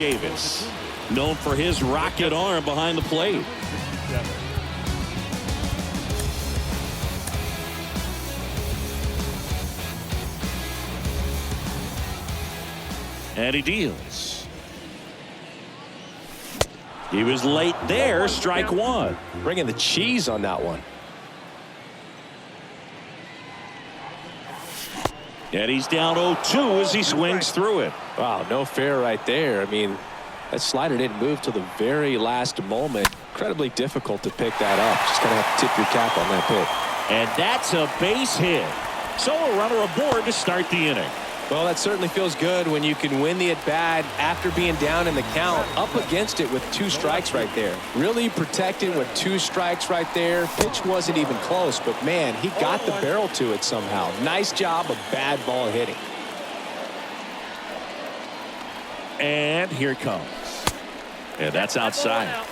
Davis, known for his rocket arm behind the plate. And he deals. He was late there, strike one. Bringing the cheese on that one. And he's down 0-2 as he swings through it. Wow, no fair right there. I mean, that slider didn't move till the very last moment. Incredibly difficult to pick that up. Just gonna have to tip your cap on that pick. And that's a base hit. So a runner aboard to start the inning. Well, that certainly feels good when you can win the at-bat after being down in the count, up against it with 2 strikes right there. Really protected with 2 strikes right there. Pitch wasn't even close, but man, he got the barrel to it somehow. Nice job of bad ball hitting. And here it comes. And that's outside.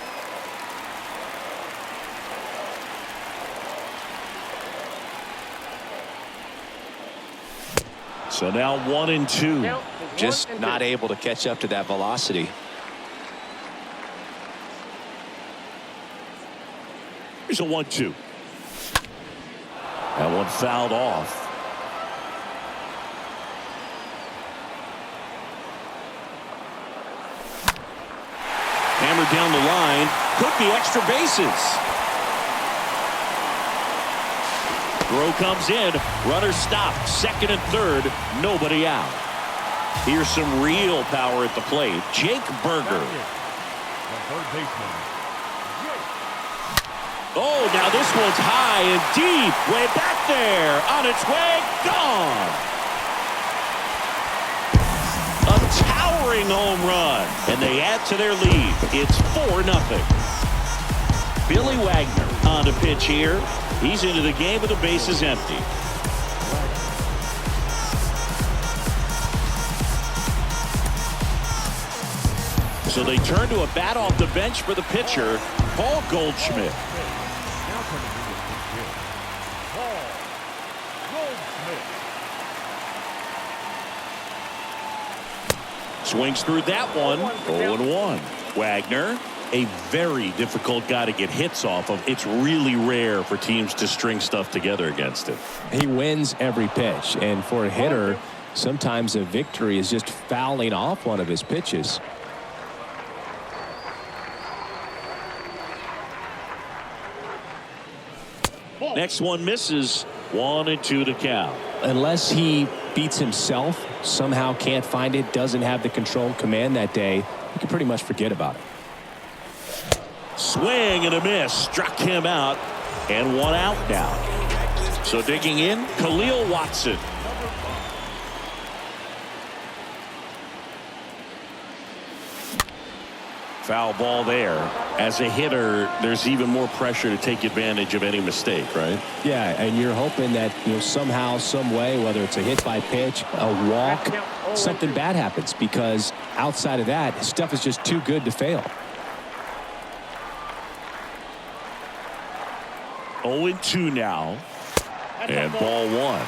So now 1-2. Just not able to catch up to that velocity. Here's a 1-2. That one fouled off. Hammered down the line. Could be extra bases. Throw comes in. Runner stopped. Second and third. Nobody out. Here's some real power at the plate. Jake Berger. Oh, now this one's high and deep. Way back there. On its way. Gone. A towering home run. And they add to their lead. It's 4-0. Billy Wagner on to pitch here. He's into the game with the bases empty. So they turn to a bat off the bench for the pitcher, Paul Goldschmidt. Swings through that one. 0-1. Wagner, a very difficult guy to get hits off of. It's really rare for teams to string stuff together against him. He wins every pitch, and for a hitter, sometimes a victory is just fouling off one of his pitches. Next one misses. 1-2 to count. Unless he beats himself, somehow can't find it, doesn't have the control and command that day, you can pretty much forget about it. Swing and a miss. Struck him out. And 1 out now. So digging in, Khalil Watson. Foul ball there. As a hitter, there's even more pressure to take advantage of any mistake, right? Yeah, and you're hoping that, somehow, some way, whether it's a hit by pitch, a walk, something bad happens, because outside of that, stuff is just too good to fail. 0-2 now. And ball 1.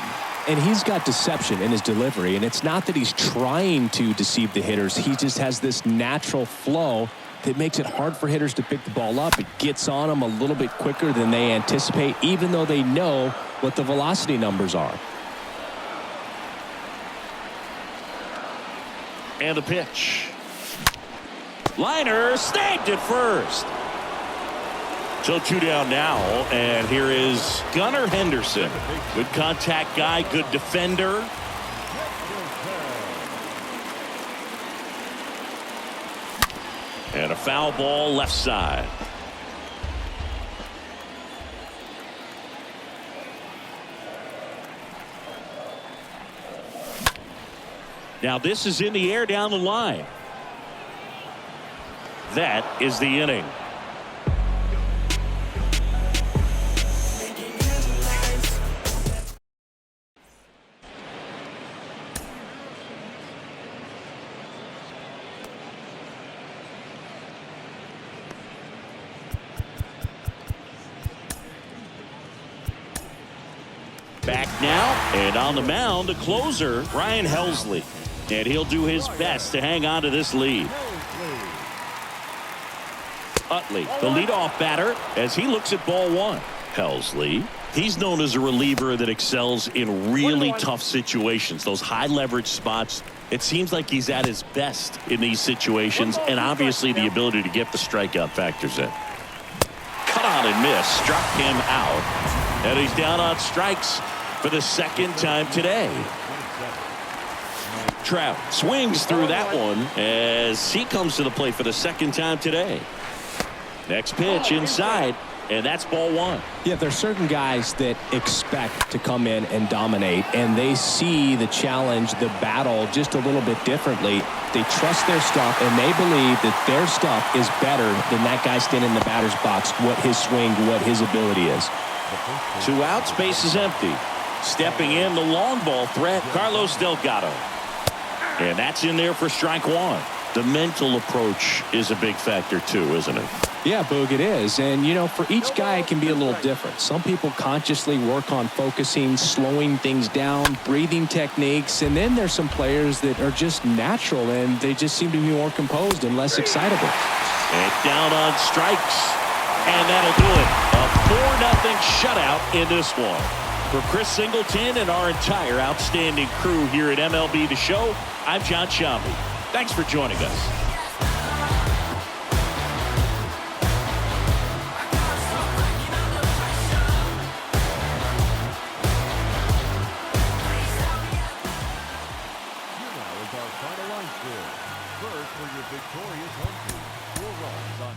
And he's got deception in his delivery, and it's not that he's trying to deceive the hitters. He just has this natural flow that makes it hard for hitters to pick the ball up. It gets on them a little bit quicker than they anticipate, even though they know what the velocity numbers are. And a pitch. Liner snagged it first. So 2 down now, and here is Gunnar Henderson. Good contact guy, good defender. And a foul ball left side. Now this is in the air down the line. That is the inning. Back now, and on the mound, the closer, Ryan Helsley. And he'll do his best to hang on to this lead. Utley, the leadoff batter, as he looks at ball one. Helsley. He's known as a reliever that excels in really tough situations, those high leverage spots. It seems like he's at his best in these situations, and obviously the ability to get the strikeout factors in. Cut on and miss, struck him out, and he's down on strikes for the second time today. Trout swings through that one as he comes to the plate for the second time today. Next pitch inside. And that's ball one. Yeah, there's certain guys that expect to come in and dominate, and they see the challenge, the battle just a little bit differently. They trust their stuff, and they believe that their stuff is better than that guy standing in the batter's box, what his swing, what his ability is. 2 outs, base is empty. Stepping in, the long ball threat, Carlos Delgado. And that's in there for strike one. The mental approach is a big factor too, isn't it? Yeah, Boog, it is. And, you know, for each guy, it can be a little different. Some people consciously work on focusing, slowing things down, breathing techniques. And then there's some players that are just natural, and they just seem to be more composed and less excitable. And down on strikes. And that'll do it. A 4-0 shutout in this one. For Chris Singleton and our entire outstanding crew here at MLB The Show, I'm John Shambi. Thanks for joining us. Victorious home team. 4 runs on.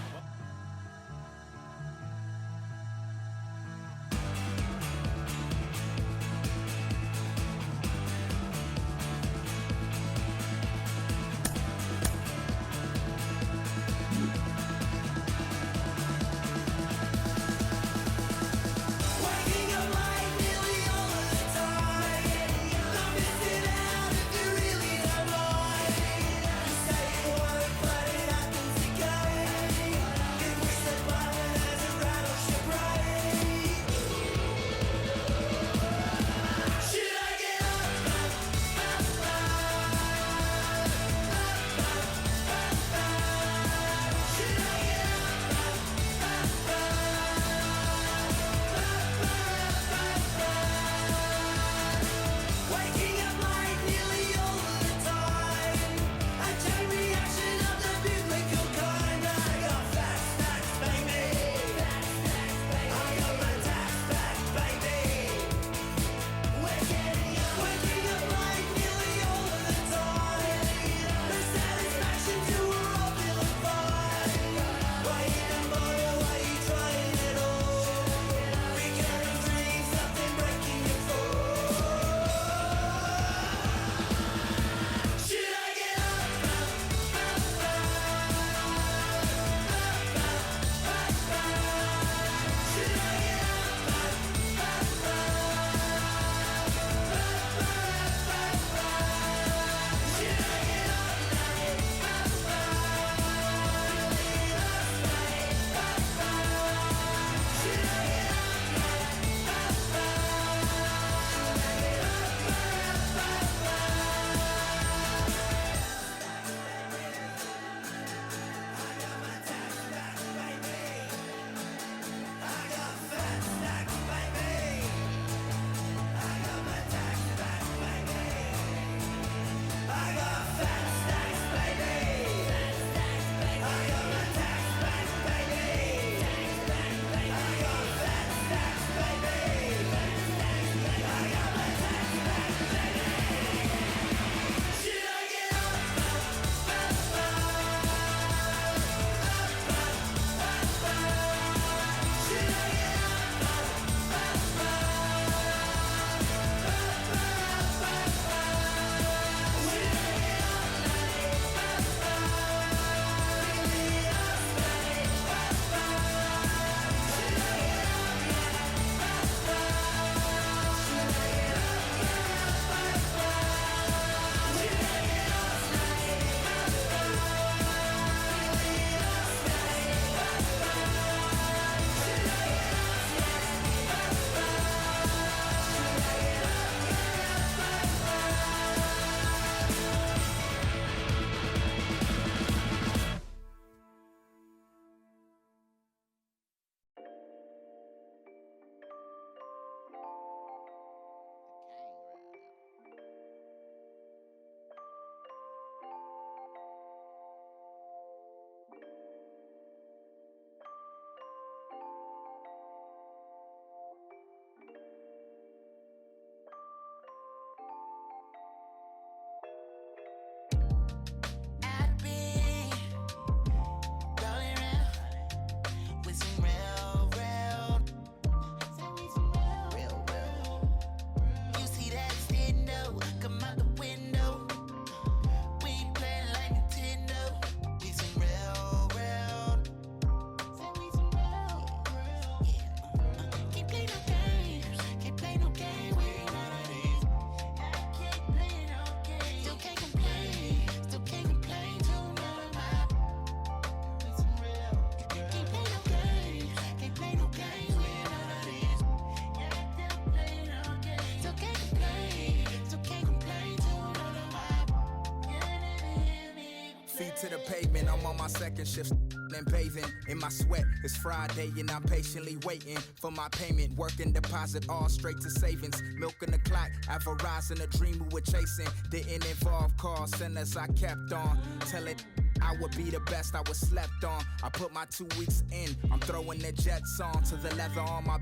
to the pavement, I'm on my second shift and bathing in my sweat. It's Friday and I'm patiently waiting for my payment. Working deposit all straight to savings. Milking the clock, advertising a dream we were chasing. Didn't involve call centers, I kept on telling I would be the best I was slept on. I put my 2 weeks in, I'm throwing the Jets on to the leather on my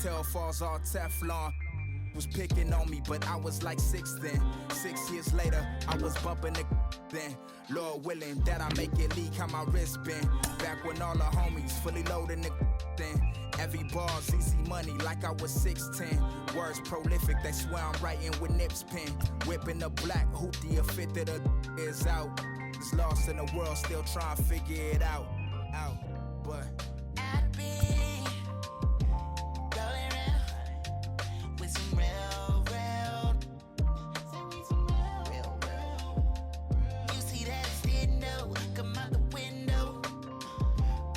tail falls all Teflon. Was picking on me, but I was like 6 then. 6 years later, I was bumping the then. Lord willing that I make it leak how my wrist been. Back when all the homies fully loading the then. Every bar's easy money like I was 6'10". Words prolific, they swear I'm writing with Nip's pen. Whipping the black hoopty, a fit that the is out. It's lost in the world, still trying to figure it out. But I've been rolling around with some real. You see that extendo come out the window.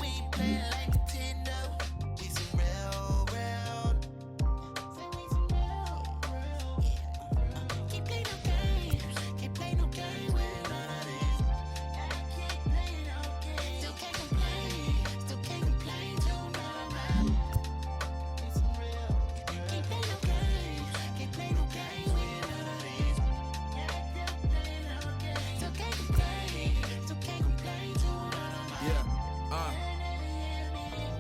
We playing like Nintendo. We some real. Yeah. Can't play no games. Can't play no games with none of this. I can't play no games. Still can't complain. Still can't complain to nobody. We some real. Can't play no games. Can't play no games with none of this. Still can't complain. Still can't complain to nobody.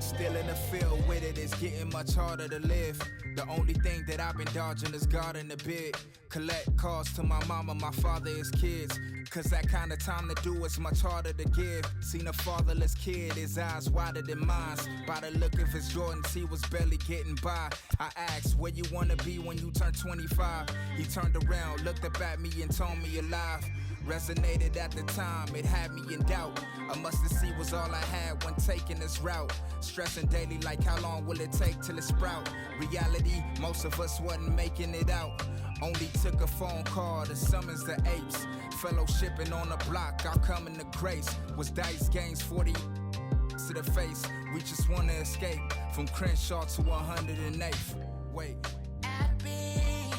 Still in the field with it, it's getting much harder to live. The only thing that I've been dodging is God in the bid. Collect calls to my mama, my father, his kids. Cause that kind of time to do is much harder to give. Seen a fatherless kid, his eyes wider than mine. By the look of his Jordans, he was barely getting by. I asked, where you wanna be when you turn 25? He turned around, looked up at me and told me alive. Resonated at the time, it had me in doubt. A mustard seed was all I had when taking this route. Stressing daily like how long will it take till it sprout? Reality, most of us wasn't making it out. Only took a phone call to summons the apes. Fellowshipping on the block, I'll come in the grace. Was dice games 40 to the face. We just wanna escape from Crenshaw to 108th. Wait. I've been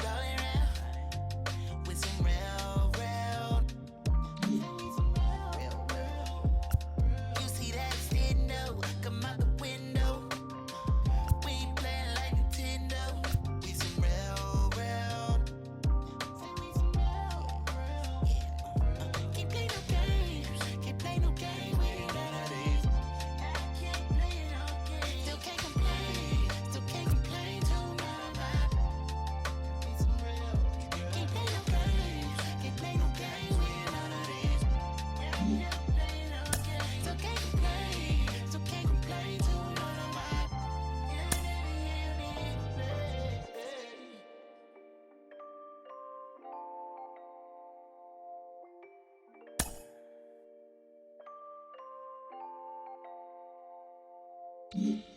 rolling around with some real. You see that extendo come out the window. We playing like Nintendo. We some real. Yeah. Can't play no games. Can't play no games with none of these. I can't play no games. Still can't complain. Still can't complain to nobody. We some real. Can't play no games. Can't play no games with none of these. Can't play no games. Still can't complain. Still can't complain to nobody. Yeah.